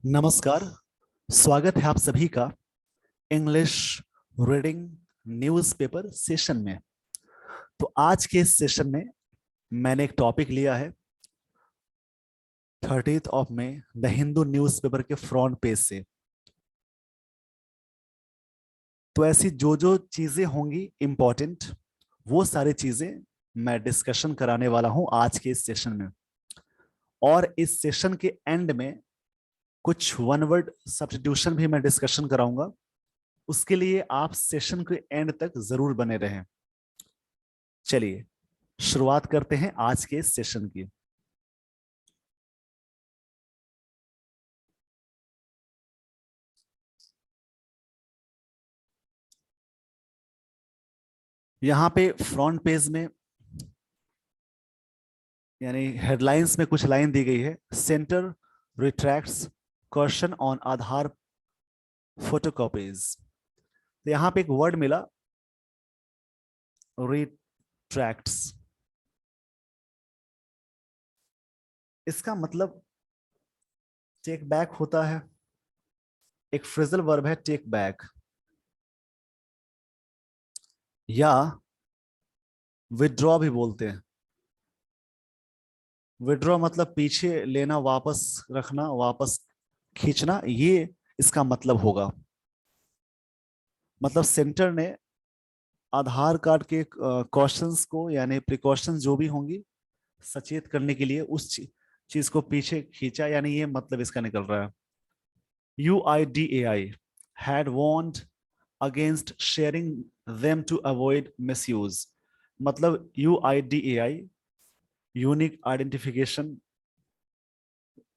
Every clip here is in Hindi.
नमस्कार। स्वागत है आप सभी का इंग्लिश रीडिंग न्यूज़पेपर सेशन में। तो आज के इस सेशन में मैंने एक टॉपिक लिया है 30 मई द हिंदू न्यूज़पेपर के फ्रंट पेज से। तो ऐसी जो जो चीजें होंगी इंपॉर्टेंट, वो सारी चीजें मैं डिस्कशन कराने वाला हूं आज के इस सेशन में। और इस सेशन के एंड में कुछ वन वर्ड सब्स्टिट्यूशन भी मैं डिस्कशन कराऊंगा। उसके लिए आप सेशन के एंड तक जरूर बने रहें। चलिए शुरुआत करते हैं आज के सेशन की। यहां पे फ्रंट पेज में यानी हेडलाइंस में कुछ लाइन दी गई है। Centre retracts question on Aadhaar photocopies. तो यहां पे एक वर्ड मिला, रिट्रैक्ट्स। इसका मतलब टेक बैक होता है। एक फ्रेजल वर्ब है टेक बैक, या विड्रॉ भी बोलते हैं। विड्रॉ मतलब पीछे लेना, वापस रखना, वापस खींचना, ये इसका मतलब होगा। मतलब सेंटर ने आधार कार्ड के क्वेश्चंस को यानी प्रिकॉशंस जो भी होंगी सचेत करने के लिए उस चीज को पीछे खींचा, यानी ये मतलब इसका निकल रहा है। UIDAI had warned against sharing them to avoid misuse। मतलब UIDAI यूनिक आइडेंटिफिकेशन,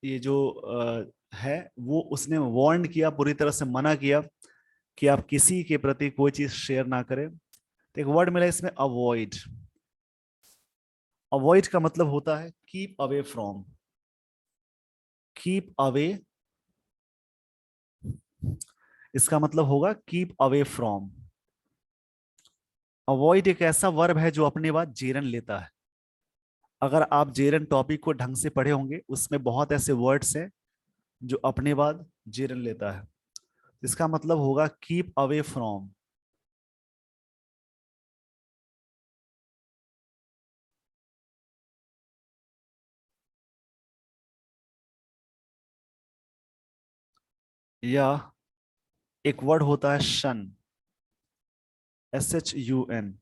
ये जो है वो उसने वार्न किया, पूरी तरह से मना किया कि आप किसी के प्रति कोई चीज शेयर ना करें। तो एक वर्ड मिला इसमें अवॉइड। अवॉइड का मतलब होता है keep away from. Keep away, इसका मतलब होगा कीप अवे फ्रॉम। अवॉइड एक ऐसा वर्ब है जो अपने बाद जेरन लेता है। अगर आप जेरन टॉपिक को ढंग से पढ़े होंगे, उसमें बहुत ऐसे वर्ड्स हैं जो अपने बाद जेरन लेता है। इसका मतलब होगा कीप अवे फ्रॉम। या एक वर्ड होता है शन, SHUN।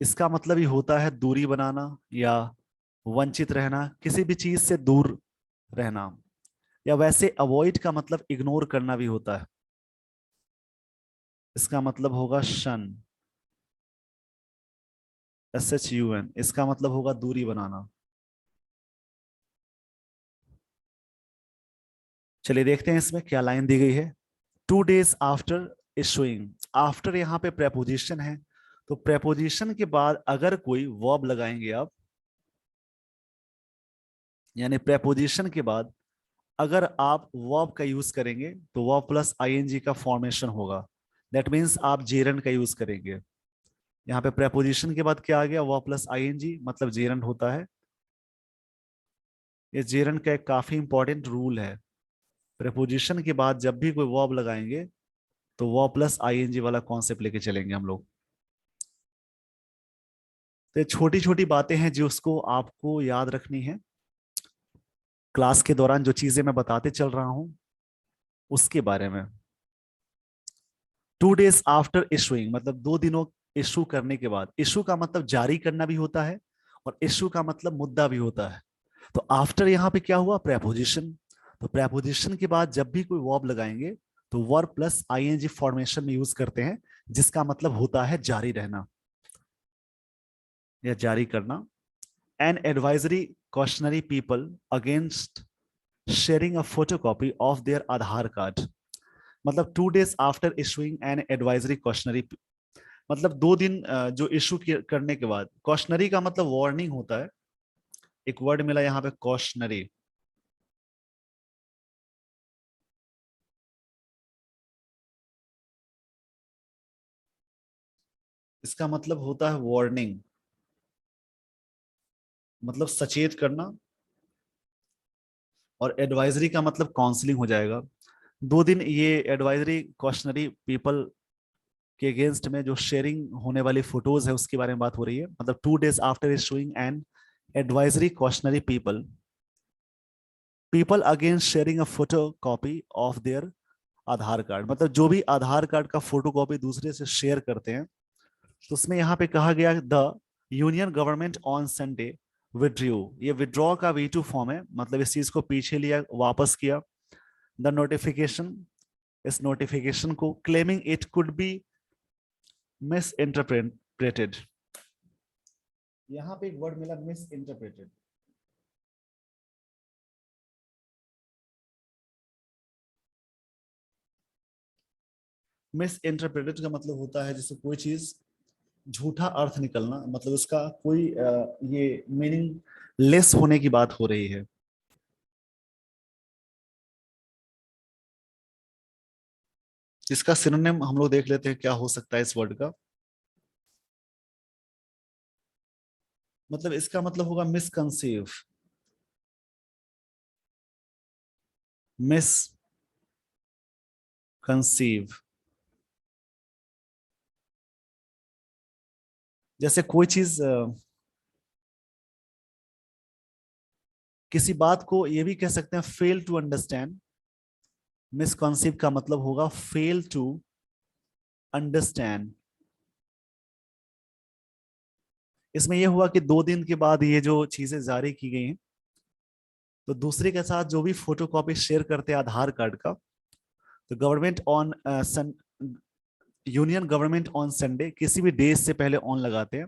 इसका मतलब ही होता है दूरी बनाना या वंचित रहना, किसी भी चीज से दूर रहना। या वैसे अवॉइड का मतलब इग्नोर करना भी होता है। इसका मतलब होगा शन, SHUN। इसका मतलब होगा दूरी बनाना। चलिए देखते हैं इसमें क्या लाइन दी गई है। 2 days आफ्टर इशुइंग। आफ्टर यहाँ पे प्रेपोजिशन है, तो प्रेपोजिशन के बाद अगर कोई वर्ब लगाएंगे आप, यानी प्रेपोजिशन के बाद अगर आप वर्ब का यूज करेंगे तो वर्ब प्लस आईएनजी का फॉर्मेशन होगा। दैट मीन्स आप जेरंड का यूज करेंगे। यहाँ पे प्रेपोजिशन के बाद क्या आ गया, वर्ब प्लस आईएनजी, मतलब जेरंड होता है। ये जेरंड का एक काफी इंपॉर्टेंट रूल है। प्रेपोजिशन के बाद जब भी कोई वर्ब लगाएंगे तो वर्ब प्लस आईएनजी वाला कॉन्सेप्ट लेके चलेंगे हम लोग। तो छोटी छोटी बातें हैं जो उसको आपको याद रखनी है। क्लास के दौरान जो चीजें मैं बताते चल रहा हूं उसके बारे में। 2 days आफ्टर इशुइंग मतलब 2 दिनों इशू करने के बाद। इशू का मतलब जारी करना भी होता है और इशू का मतलब मुद्दा भी होता है। तो आफ्टर यहाँ पे क्या हुआ, प्रेपोजिशन। तो प्रेपोजिशन के बाद जब भी कोई वर्ब लगाएंगे तो वर्ब प्लस आईएनजी फॉर्मेशन में यूज करते हैं, जिसका मतलब होता है जारी रहना या जारी करना। An advisory cautionary people against sharing a photocopy of their Aadhaar card. मतलब 2 days after issuing an advisory cautionary, मतलब 2 दिन जो इशू करने के बाद। कॉशनरी का मतलब वार्निंग होता है। एक वर्ड मिला यहाँ पे कॉशनरी। इसका मतलब होता है वार्निंग, मतलब सचेत करना और एडवाइजरी का मतलब काउंसलिंग हो जाएगा। 2 दिन ये एडवाइजरी क्वेश्चनरी पीपल के अगेंस्ट में जो शेयरिंग होने वाली फोटोज है उसके बारे में बात हो रही है। मतलब 2 days after issuing an advisory questionnaire people people against sharing a photo copy of their Aadhaar card. मतलब जो भी आधार कार्ड का फोटो कॉपी दूसरे से शेयर करते हैं, तो उसमें यहाँ पे कहा गया the union government on Sunday withdrew. ये विड्रॉ का V2 फॉर्म है, मतलब इस चीज को पीछे लिया, वापस किया। द नोटिफिकेशन, इस नोटिफिकेशन को claiming it could be miss interpreted. यहाँ पे एक वर्ड मिला मिस इंटरप्रेटेड। मिस इंटरप्रेटेड का मतलब होता है जैसे कोई चीज झूठा अर्थ निकलना, मतलब उसका कोई ये मीनिंग लेस होने की बात हो रही है। इसका सिनोनिम हम लोग देख लेते हैं क्या हो सकता है इस वर्ड का। मतलब इसका मतलब होगा मिसकंसीव, मिस कंसीव। जैसे कोई चीज किसी बात को ये भी कह सकते हैं फेल टू अंडरस्टैंड। मिसकंसीव का मतलब होगा फेल टू अंडरस्टैंड। इसमें यह हुआ कि 2 दिन के बाद ये जो चीजें जारी की गई हैं, तो दूसरे के साथ जो भी फोटो कॉपी शेयर करते हैं आधार कार्ड का, तो government on union government on Sunday, किसी भी डे से पहले ऑन लगाते हैं।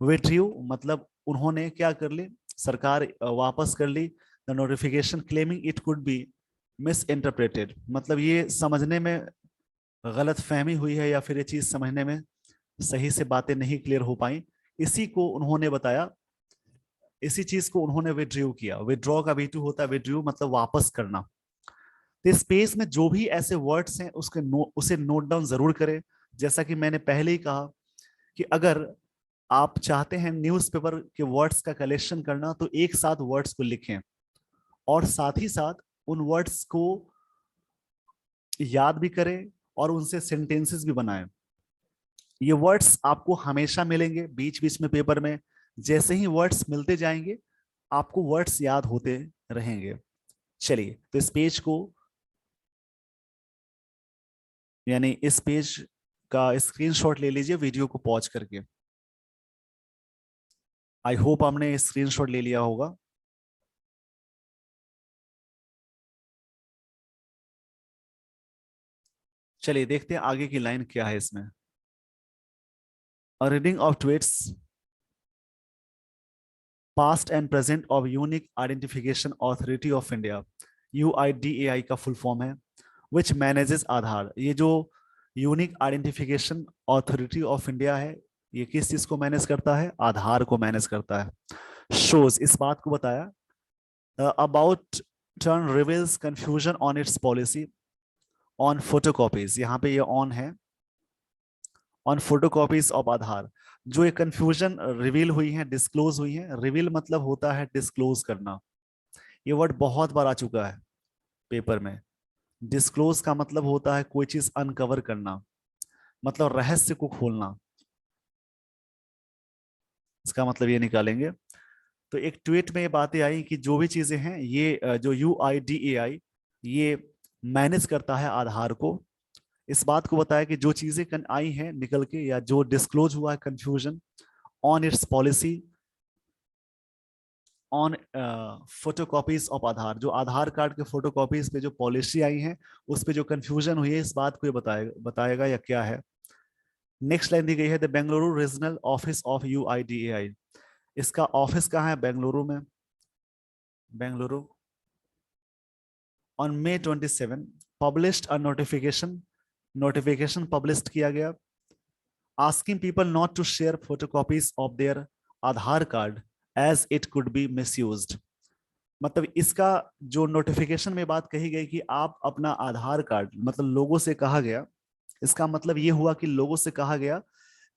विड्रू मतलब उन्होंने क्या कर ली, सरकार वापस कर ली। The notification claiming it could be misinterpreted, मतलब ये समझने में गलत फहमी हुई है या फिर ये चीज समझने में सही से बातें नहीं क्लियर हो पाई, इसी को उन्होंने बताया, इसी चीज को उन्होंने विड्रू किया। विड्रॉ का V2 होता है विड्रू, मतलब वापस करना। तो स्पेस में जो भी ऐसे वर्ड्स हैं उसे नोट डाउन जरूर करें। जैसा कि मैंने पहले ही कहा कि अगर आप चाहते हैं न्यूज़पेपर के वर्ड्स का कलेक्शन करना, तो एक साथ वर्ड्स को लिखें और साथ ही साथ उन वर्ड्स को याद भी करें और उनसे सेंटेंसेस भी बनाएं। ये वर्ड्स आपको हमेशा मिलेंगे बीच बीच में पेपर में, जैसे ही वर्ड्स मिलते जाएंगे आपको वर्ड्स याद होते रहेंगे। चलिए, तो इस पेज को, यानी इस पेज का स्क्रीनशॉट ले लीजिए वीडियो को पॉज करके। आई होप आपने स्क्रीनशॉट ले लिया होगा। चलिए देखते हैं आगे की लाइन क्या है इसमें। A reading of tweets past and present of Unique Identification Authority of India, UIDAI का फुल फॉर्म है, which manages आधार। ये जो unique identification authority of India है, ये किस चीज को मैनेज करता है, आधार को मैनेज करता है। शोज, इस बात को बताया। About turn reveals confusion on its policy on photocopies, यहाँ पे ये ऑन है, ऑन फोटोकॉपीज ऑफ आधार। जो ये कंफ्यूजन रिवील हुई है, डिस्क्लोज हुई है। रिवील मतलब होता है डिस्क्लोज करना, ये वर्ड बहुत बार आ चुका है पेपर में। डिस्क्लोज का मतलब होता है कोई चीज अनकवर करना, मतलब रहस्य को खोलना, इसका मतलब ये निकालेंगे। तो एक ट्वीट में ये बातें आई कि जो भी चीजें हैं ये जो UIDAI ये मैनेज करता है आधार को। इस बात को बताया कि जो चीजें आई हैं निकल के या जो डिस्क्लोज हुआ है confusion on its policy on photocopies of Aadhaar, जो आधार कार्ड के फोटोकॉपीज पे जो पॉलिसी आई है उस पे जो कंफ्यूजन हुई है, इस बात को ये बताएगा या क्या है। नेक्स्ट लाइन दी गई है the Bengaluru regional office of UIDAI। इसका ऑफिस कहाँ है, बेंगलुरु में। Bengaluru on May 27 published a notification, notification publish किया गया, asking people not to share photocopies of their Aadhaar card as it could be misused। मतलब इसका जो नोटिफिकेशन में बात कही गई कि आप अपना आधार कार्ड, मतलब लोगों से कहा गया, इसका मतलब ये हुआ कि लोगों से कहा गया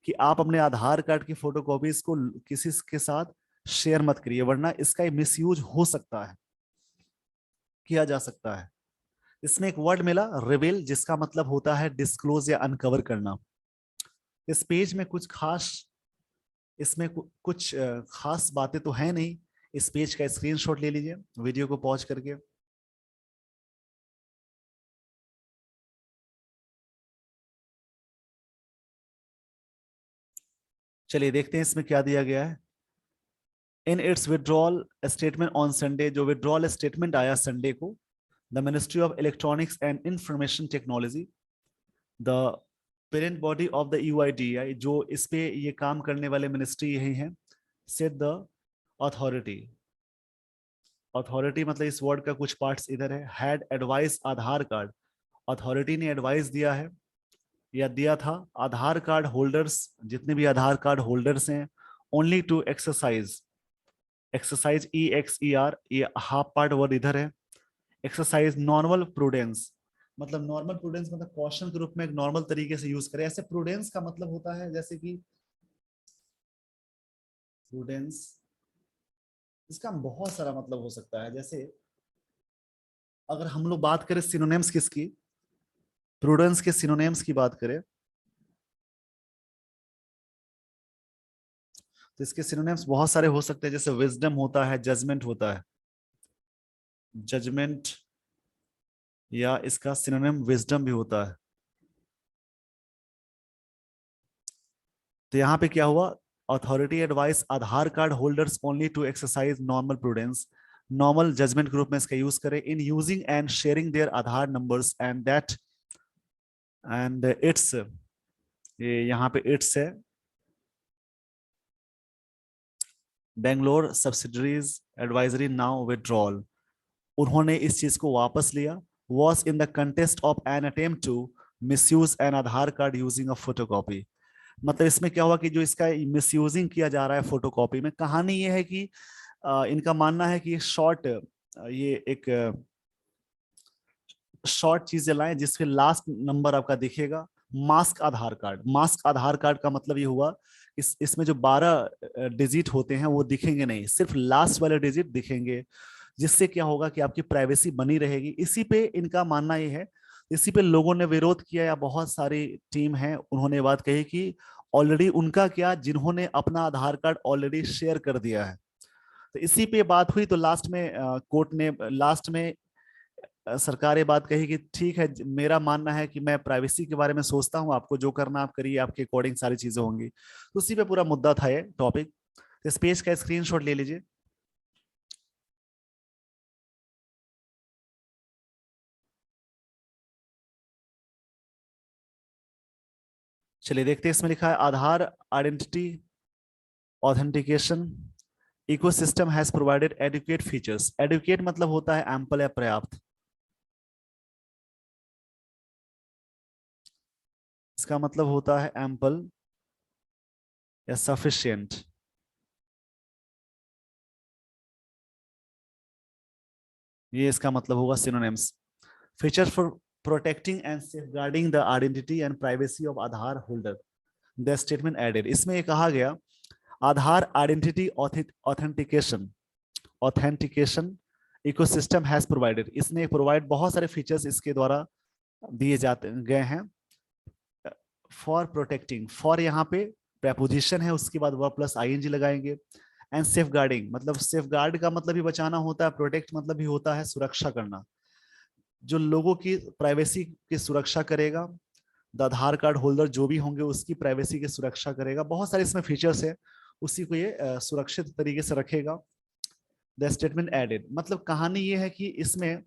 कि आप अपने आधार कार्ड की फोटोकॉपीज को किसी के साथ शेयर मत करिए, वरना इसका मिसयूज हो सकता है। किया जा सकता है। इसमें एक वर्ड मिला रिवील, जिसका मतलब होता है डिस्क्लोज या अनकवर करना। इस पेज में कुछ खास, इसमें कुछ खास बातें तो है नहीं। इस पेज का स्क्रीनशॉट ले लीजिए वीडियो को पॉज करके। चलिए देखते हैं इसमें क्या दिया गया है। In its withdrawal statement on Sunday, जो विड्रॉल स्टेटमेंट आया संडे को, the ministry of electronics and information technology, the parent body of the UIDAI, जो इस पे ये काम करने वाले मिनिस्ट्री यही है, सेट द अथॉरिटी। अथॉरिटी मतलब इस वर्ड का कुछ पार्ट्स इधर है। Had advice Aadhaar card, authority ने एडवाइस दिया है या दिया था आधार कार्ड होल्डर्स, जितने भी आधार कार्ड होल्डर्स हैं, only to exercise, exercise EXER, ये हाफ पार्ट वर्ड इधर है। एक्सरसाइज नॉर्मल प्रूडेंस, मतलब नॉर्मल प्रूडेंस मतलब कॉशन के रूप में एक नॉर्मल तरीके से यूज करें। ऐसे प्रूडेंस का मतलब होता है जैसे कि प्रूडेंस, इसका बहुत सारा मतलब हो सकता है। जैसे अगर हम लोग बात करें सिनोनिम्स किसकी, प्रूडेंस के सिनोनिम्स की बात करें, तो इसके सिनोनिम्स बहुत सारे हो सकते हैं। जैसे विजडम होता है, जजमेंट होता है, जजमेंट, या इसका सिनोनिम विजडम भी होता है। तो यहाँ पे क्या हुआ, authority advise Aadhaar card holders only to exercise normal prudence, normal judgement group में इसका यूज करें in using and sharing their Aadhaar numbers and that and it's, ये यहाँ पे इट्स है, Bangalore subsidiaries advisory now withdrawal, उन्होंने इस चीज को वापस लिया। Was in the context of an attempt to misuse an Aadhaar card using a photocopy. मतलब इसमें क्या हुआ कि जो इसका मिसयूजिंग किया जा रहा है फोटोकॉपी में, कहानी ये है कि इनका मानना है कि शॉर्ट, ये एक शॉर्ट चीज लाएं जिसपे लास्ट नंबर आपका दिखेगा। मास्क आधार कार्ड, मास्क आधार कार्ड का मतलब ये हुआ इसमें जो 12 डिजिट होते हैं वो दिखेंगे नहीं, सिर्फ लास्ट वाले डिजिट दिखेंगे, जिससे क्या होगा कि आपकी प्राइवेसी बनी रहेगी। इसी पे इनका मानना ये है, इसी पे लोगों ने विरोध किया, या बहुत सारी टीम है उन्होंने बात कही कि ऑलरेडी उनका क्या, जिन्होंने अपना आधार कार्ड ऑलरेडी शेयर कर दिया है। तो इसी पे बात हुई, तो लास्ट में कोर्ट ने लास्ट में सरकार ये बात कही कि ठीक है, मेरा मानना है कि मैं प्राइवेसी के बारे में सोचता हूँ, आपको जो करना आप करिए, आपके अकॉर्डिंग सारी चीजें होंगी। तो उसी पे पूरा मुद्दा था ये टॉपिक। इस पेज का स्क्रीनशॉट ले लीजिए। चलिए देखते हैं, इसमें लिखा है Aadhaar identity authentication ecosystem has provided adequate features. Adequate मतलब होता है एम्पल या पर्याप्त, इसका मतलब होता है एम्पल या सफिशिएंट। ये इसका मतलब होगा synonyms. Feature for protecting and safeguarding the identity and privacy of Aadhaar holder, the statement added. इसमें ये कहा गया Aadhaar identity authentication, authentication ecosystem has provided, इसने प्रोवाइड बहुत सारे फीचर्स इसके द्वारा दिए जाते गए हैं। फॉर प्रोटेक्टिंग, फॉर यहाँ पे प्रेपोजिशन है, उसके बाद वर्ब प्लस आईएनजी लगाएंगे। एंड सेफ गार्डिंग, मतलब सेफ गार्ड का मतलब भी बचाना होता है, प्रोटेक्ट मतलब भी होता है सुरक्षा करना, जो लोगों की प्राइवेसी की सुरक्षा करेगा। द आधार कार्ड होल्डर जो भी होंगे उसकी प्राइवेसी की सुरक्षा करेगा। बहुत सारे इसमें फीचर्स है, उसी को ये सुरक्षित तरीके से रखेगा। द स्टेटमेंट एडेड, मतलब कहानी ये है कि इसमें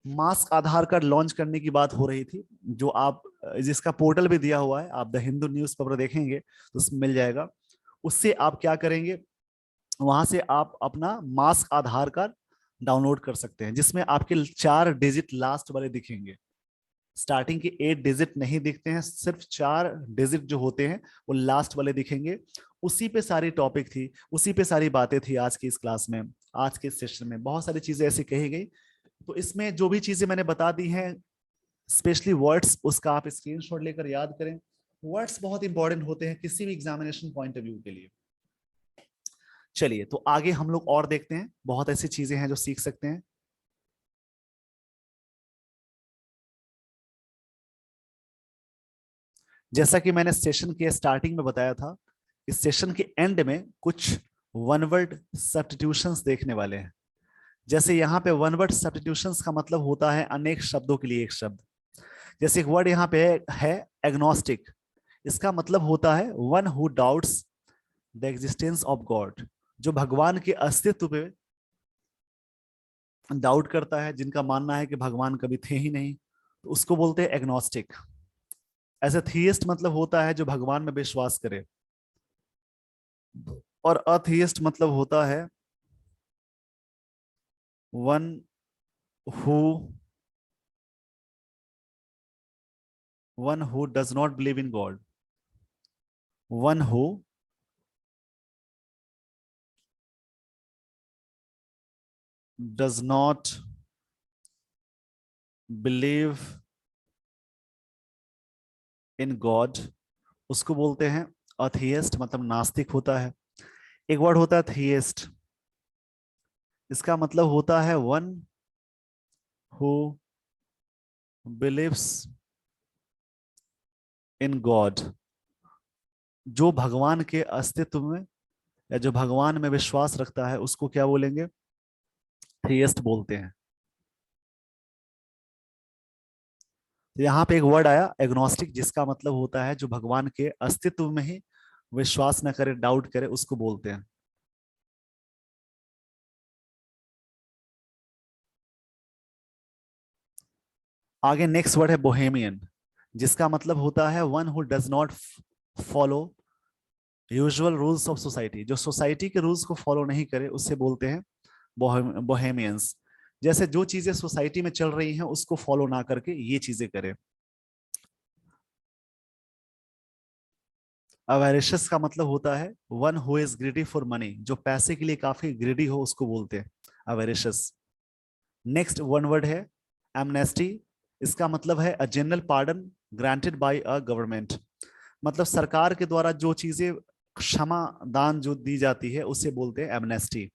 मास्क आधार कार्ड लॉन्च करने की बात हो रही थी, जो आप जिसका पोर्टल भी दिया हुआ है, आप द हिंदू न्यूज पेपर देखेंगे तो उसमें मिल जाएगा। उससे आप क्या करेंगे, वहां से आप अपना मास्क आधार कार्ड डाउनलोड कर सकते हैं, जिसमें आपके 4 डिजिट लास्ट वाले दिखेंगे। स्टार्टिंग के 8 डिजिट नहीं दिखते हैं, सिर्फ 4 डिजिट जो होते हैं वो लास्ट वाले दिखेंगे। उसी पे सारी टॉपिक थी, उसी पे सारी बातें थी आज की इस क्लास में। आज के सेशन में बहुत सारी चीजें ऐसी कही गई, तो इसमें जो भी चीजें मैंने बता दी हैं, स्पेशली वर्ड्स, उसका आप स्क्रीनशॉट लेकर याद करें। वर्ड्स बहुत इंपॉर्टेंट होते हैं किसी भी एग्जामिनेशन पॉइंट ऑफ व्यू के लिए। चलिए तो आगे हम लोग और देखते हैं, बहुत ऐसी चीजें हैं जो सीख सकते हैं। जैसा कि मैंने सेशन के स्टार्टिंग में बताया था, इस सेशन के एंड में कुछ वन वर्ड सब्स्टिट्यूशंस देखने वाले हैं। जैसे यहाँ पे वन वर्ड सब्स्टिट्यूशंस का मतलब होता है अनेक शब्दों के लिए एक शब्द। जैसे एक वर्ड यहाँ पे है एग्नोस्टिक, इसका मतलब होता है one who doubts the existence of God, जो भगवान के अस्तित्व पे डाउट करता है, जिनका मानना है कि भगवान कभी थे ही नहीं, तो उसको बोलते हैं एग्नोस्टिक। ऐसे थीइस्ट मतलब होता है जो भगवान में विश्वास करे, और अथीइस्ट मतलब होता है one who does not believe in God, one who does not believe in God, उसको बोलते हैं अथीइस्ट, मतलब नास्तिक होता है। एक वर्ड होता है थीइस्ट, इसका मतलब होता है one who believes in God, जो भगवान के अस्तित्व में या जो भगवान में विश्वास रखता है उसको क्या बोलेंगे, थीइस्ट बोलते हैं। तो यहाँ पे एक वर्ड आया एग्नोस्टिक, जिसका मतलब होता है जो भगवान के अस्तित्व में ही विश्वास न करे, डाउट करे, उसको बोलते हैं। आगे नेक्स्ट वर्ड है बोहेमियन, जिसका मतलब होता है one who does not follow usual rules of society, जो सोसाइटी के रूल्स को फॉलो नहीं करे उससे बोलते हैं बोहेमियंस। जैसे जो चीजें सोसाइटी में चल रही हैं उसको फॉलो ना करके ये चीजें करे। अवेरिशियस का मतलब होता है one who is greedy for money, जो पैसे के लिए काफी ग्रीडी हो उसको बोलते हैं अवेरिशियस। नेक्स्ट वन वर्ड है एमनेस्टी, इसका मतलब है a general pardon granted by a government, मतलब सरकार के द्वारा जो चीजें क्षमा दान जो दी जाती है उसे बोलते हैं एमनेस्टी।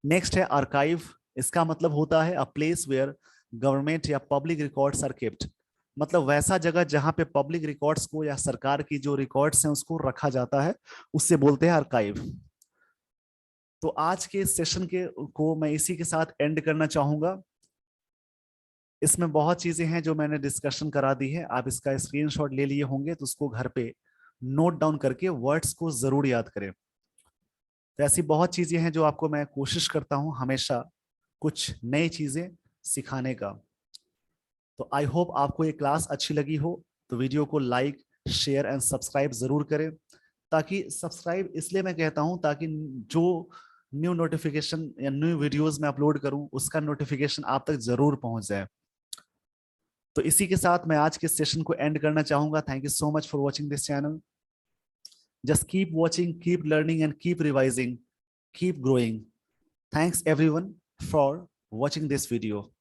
नेक्स्ट है आर्काइव, इसका मतलब होता है अ प्लेस वेयर गवर्नमेंट या पब्लिक रिकॉर्ड्स आर केप्ट, मतलब वैसा जगह जहां पे पब्लिक रिकॉर्ड्स को या सरकार की जो रिकॉर्ड्स हैं उसको रखा जाता है, उससे बोलते हैं आर्काइव। तो आज के सेशन के को मैं इसी के साथ एंड करना चाहूंगा। इसमें बहुत चीजें हैं जो मैंने डिस्कशन करा दी है, आप इसका स्क्रीनशॉट ले लिए होंगे तो उसको घर पे नोट डाउन करके वर्ड्स को जरूर याद करें। तो ऐसी बहुत चीजें हैं जो आपको मैं कोशिश करता हूं हमेशा कुछ नई चीजें सिखाने का। तो आई होप आपको ये क्लास अच्छी लगी हो, तो वीडियो को लाइक शेयर एंड सब्सक्राइब जरूर करें। ताकि सब्सक्राइब इसलिए मैं कहता हूं ताकि जो न्यू नोटिफिकेशन या न्यू वीडियोस मैं अपलोड करूं उसका नोटिफिकेशन आप तक जरूर पहुंच जाए। तो इसी के साथ मैं आज के सेशन को एंड करना चाहूंगा। Thank you so much for watching this channel. Just keep watching, keep learning and keep revising, keep growing. Thanks everyone for watching this video.